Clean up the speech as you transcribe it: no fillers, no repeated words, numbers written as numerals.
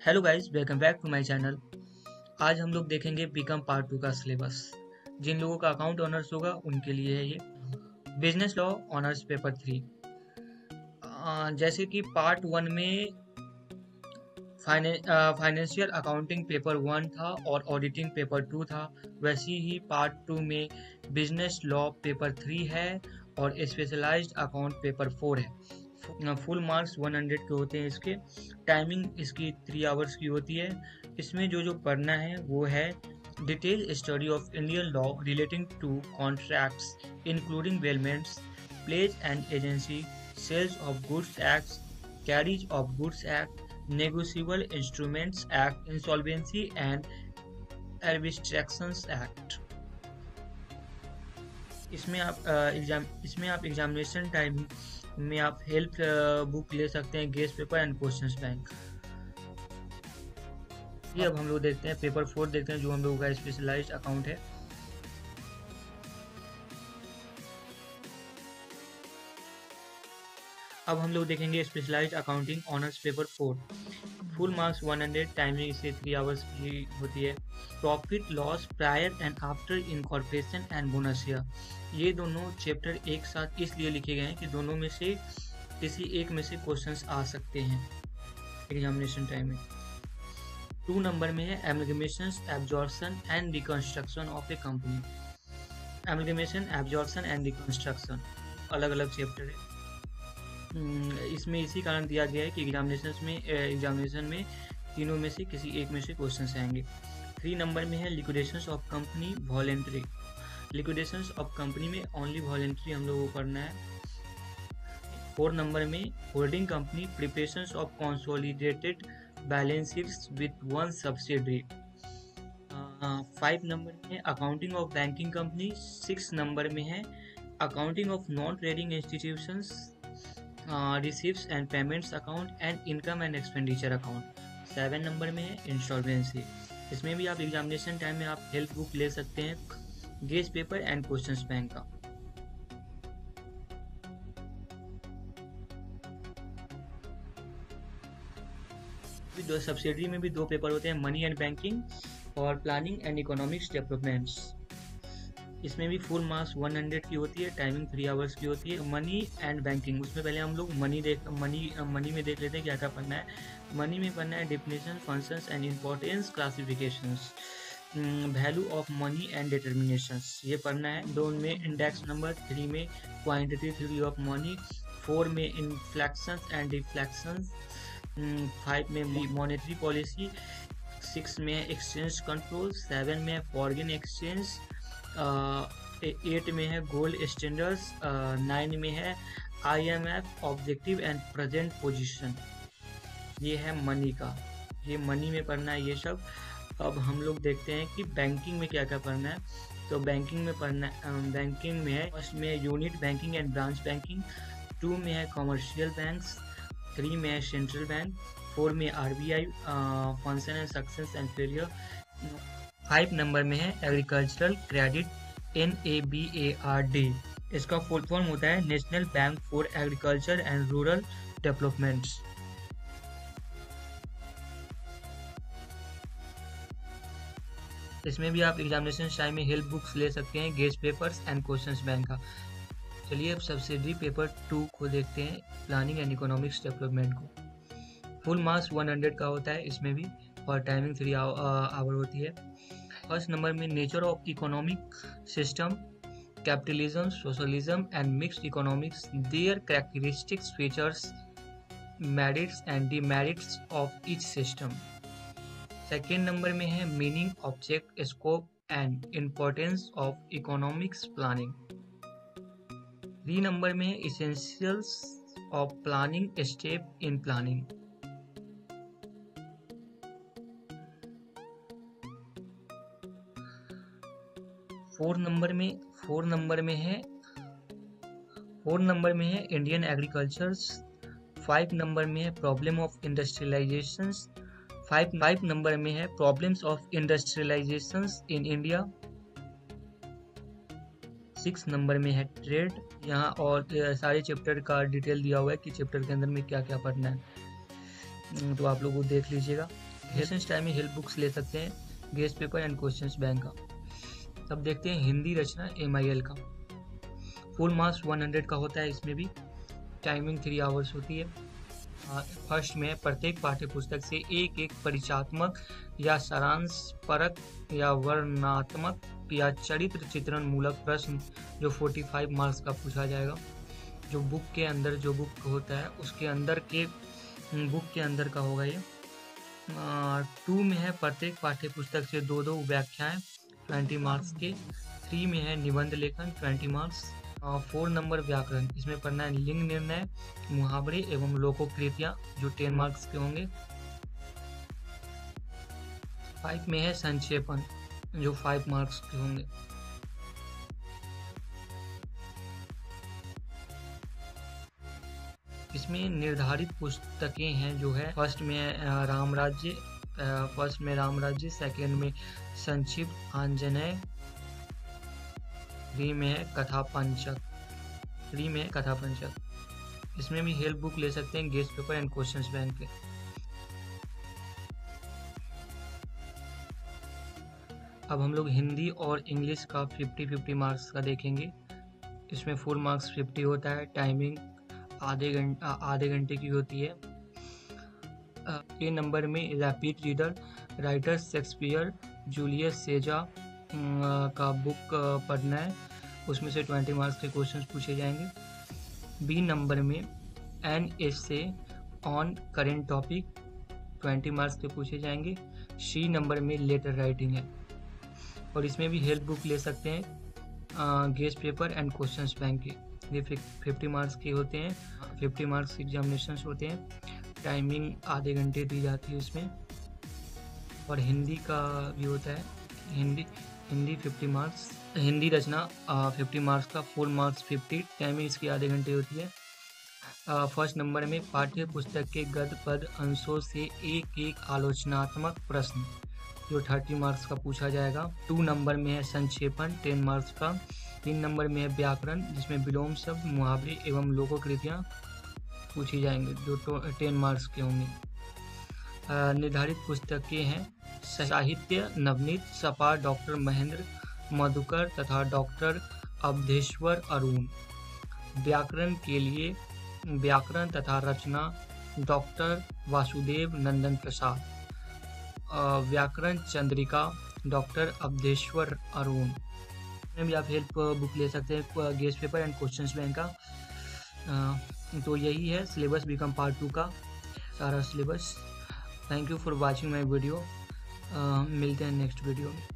Hello guys, welcome back to my channel. आज हम लोग देखेंगे बीकॉम पार्ट 2 का सिलेबस। जिन लोगों का अकाउंट ऑनर्स होगा उनके लिए है ये बिजनेस लॉ ऑनर्स पेपर 3। जैसे कि पार्ट 1 में फाइनेंशियल अकाउंटिंग पेपर 1 था और ऑडिटिंग पेपर 2 था, वैसे ही पार्ट 2 में बिजनेस लॉ पेपर 3 है और स्पेशलाइज्ड अकाउंट पेपर 4 है। फुल मार्क्स 100 के होते हैं। इसके टाइमिंग इसकी 3 आवर्स की होती है। इसमें जो पढ़ना है वो है detail study of Indian law relating to contracts including bailments, pledge and agency, sales of goods act, carriage of goods act, negotiable instruments act, insolvency and abstractions act. इसमें आप एग्जामिनेशन टाइम में आप हेल्प बुक ले सकते हैं, guest paper and questions bank. ये अब हम लोग देखते हैं पेपर 4 देखते हैं, जो हम लोगों का स्पेशलाइज्ड अकाउंट है। अब हम लोग देखेंगे specialised accounting honours paper 4। Full marks 100, timing इससे 3 आवर्स की होती है। Profit loss prior and after incorporation and bonus year, ये दोनों चैप्टर एक साथ इसलिए लिखे गए हैं कि दोनों में से किसी एक में से क्वेश्चंस आ सकते हैं एग्जामिनेशन टाइम में। 2 नंबर में है amalgamation, absorption and reconstruction of A company. Amalgamation, absorption and reconstruction अलग अलग चैप्टर है। इसमें इसी कारण दिया गया है कि एग्जामिनेशन में तीनों में से किसी एक में से क्वेश्चंस आएंगे। 3 नंबर में है liquidations of company voluntary. Liquidations of company में ओनली वॉलेंट्री हम लोगों को पढ़ना है। 4 नंबर में holding company, preparations of consolidated balance sheets with one subsidiary. 5 number में accounting of banking company. 6 number में है accounting of non trading institutions, receives and payments account and income and expenditure account. 7 number में है insolvency. इसमें भी आप examination time में आप हेल्प बुक ले सकते हैं, guest paper and questions bank का। दो सब्सिडरी में भी 2 पेपर होते हैं, मनी एंड बैंकिंग और प्लानिंग एंड इकोनॉमिक्स डेवलपमेंट्स। इसमें भी फुल मार्क्स 100 की होती है, टाइमिंग 3 आवर्स की होती है। मनी एंड बैंकिंग, उसमें पहले हम लोग मनी में देख लेते हैं क्या क्या पढ़ना है। मनी में पढ़ना है definition, functions and importance, classifications, value of money and determinations, ये पढ़ना है। 2 में इंडेक्स नंबर, 3 में क्वांटिटी थ्योरी ऑफ मनी, 4 में इन्फ्लेक्शंस एंड डिफ्लेक्शंस, 5 में मॉनेटरी पॉलिसी, 6 में एक्सचेंज कंट्रोल, 7 में फॉरेन एक्सचेंज, 8 में है गोल्ड स्टैंडर्ड्स, 9 में है IMF objective and present position. ये है मनी का, ये मनी में पढ़ना है ये सब। अब हम लोग देखते हैं कि बैंकिंग में क्या क्या पढ़ना है। तो बैंकिंग में है फर्स्ट में unit banking and branch banking, 2 में है कमर्शियल बैंक्स, 3 में है सेंट्रल बैंक, 4 में RBI function and success and failure, 5 number में है एग्रीकल्चरल क्रेडिट NABARD। इसका फुल फॉर्म होता है national bank for agriculture and rural developments. इसमें भी आप एग्जामिनेशन टाइम में हेल्प बुक्स ले सकते हैं, guest papers and questions bank का। चलिए अब सब्सिडरी पेपर 2 को देखते हैं, प्लानिंग एंड इकोनॉमिक्स डेवलपमेंट को। फुल मार्क्स 100 का होता है इसमें भी, और टाइमिंग 3 आवर होती है। फर्स्ट नंबर में nature of economic system, capitalism, socialism and mixed economics, there characteristics, features, merits and demerits of each system. Second number में है meaning, object, scope and importance of economics planning. 3 number में है essentials of planning, step in planning. 4 number में है Indian agriculture. 5 number में है problem of industrialisation. 5 number में है problems of industrialisation in India. 6 number में है ट्रेड। यहाँ और सारे चैप्टर का डिटेल दिया हुआ है कि चैप्टर के अंदर में क्या क्या पढ़ना है, तो आप लोग वो देख लीजिएगा। लेसन टाइम में हेल्प बुक्स ले सकते हैं guest paper and questions bank का। अब देखते हैं हिंदी रचना MIL का। फुल मार्क्स 100 का होता है, इसमें भी टाइमिंग 3 आवर्स होती है। फर्स्ट में प्रत्येक पाठ्य पुस्तक से एक एक परिचयात्मक या सारांश परक या वर्णनात्मक या चरित्र चित्रण मूलक प्रश्न जो 45 मार्क्स का पूछा जाएगा। जो बुक के अंदर जो बुक होता है उसके अंदर के बुक के अंदर का होगा ये। 2 में है प्रत्येक पाठ्य पुस्तक से 2 व्याख्याएं 20 मार्क्स के। 3 में है निबंध लेखन 20 मार्क्स। 4 नंबर व्याकरण, इसमें पढ़ना है लिंग निर्णय, मुहावरे एवं लोकोक्तियां जो 10 मार्क्स के होंगे। 5 में है संक्षेपण जो 5 मार्क्स के होंगे। इसमें निर्धारित पुस्तकें हैं जो है फर्स्ट में रामराज्य, सेकंड में संक्षिप्त आंजनेय, 3 में है कथा पंचक। इसमें भी हेल्प बुक ले सकते हैं guest paper and questions bank के। अब हम लोग हिंदी और इंग्लिश का 50-50 मार्क्स का देखेंगे। इसमें फुल मार्क्स 50 होता है, टाइमिंग आधे घंटे की होती है। ए नंबर में rapid reader, writer Shakespeare, Julius Caesar का बुक पढ़ना है, उसमें से 20 मार्क्स के क्वेश्चंस पूछे जाएंगे। बी नंबर में an essay on current topic 20 marks के पूछे जाएंगे। सी नंबर में लेटर राइटिंग है और इसमें भी हेल्प बुक ले सकते हैं guest paper and questions bank के। ये 50 मार्क्स के होते हैं, 50 मार्क्स एग्जामिनेशंस होते हैं, टाइमिंग आधे घंटे दी जाती है इसमें। और हिंदी का भी होता है, हिंदी 50 मार्क्स, हिंदी रचना 50 मार्क्स का, फुल मार्क्स 50, टाइमिंग इसकी आधे घंटे होती है। फर्स्ट नंबर में पाठ्य पुस्तक के गद्य पद अंशों से एक एक आलोचनात्मक प्रश्न जो 30 मार्क्स का पूछा जाएगा। 2 नंबर में है संक्षेपण 10 मार्क्स का। 3 नंबर में है व्याकरण जिसमें विलोम शब्द, मुहावरे एवं लोकोक्तियां पूछी जाएंगे जो 10 मार्क्स के होंगे। निर्धारित पुस्तकें हैं साहित्य नवनीत, सपा डॉक्टर महेंद्र मधुकर तथा डॉक्टर अवधेश्वर अरुण। व्याकरण के लिए व्याकरण तथा रचना डॉक्टर वासुदेव नंदन प्रसाद। व्याकरण चंद्रिका डॉक्टर अवधेश्वर अरुण। में भी आप हेल्प बुक ले सकते हैं guest paper and questions bank का। तो यही है सिलेबस बीकॉम पार्ट 2 का सारा syllabus. Thank you for watching my video. मिलते हैं नेक्स्ट वीडियो में।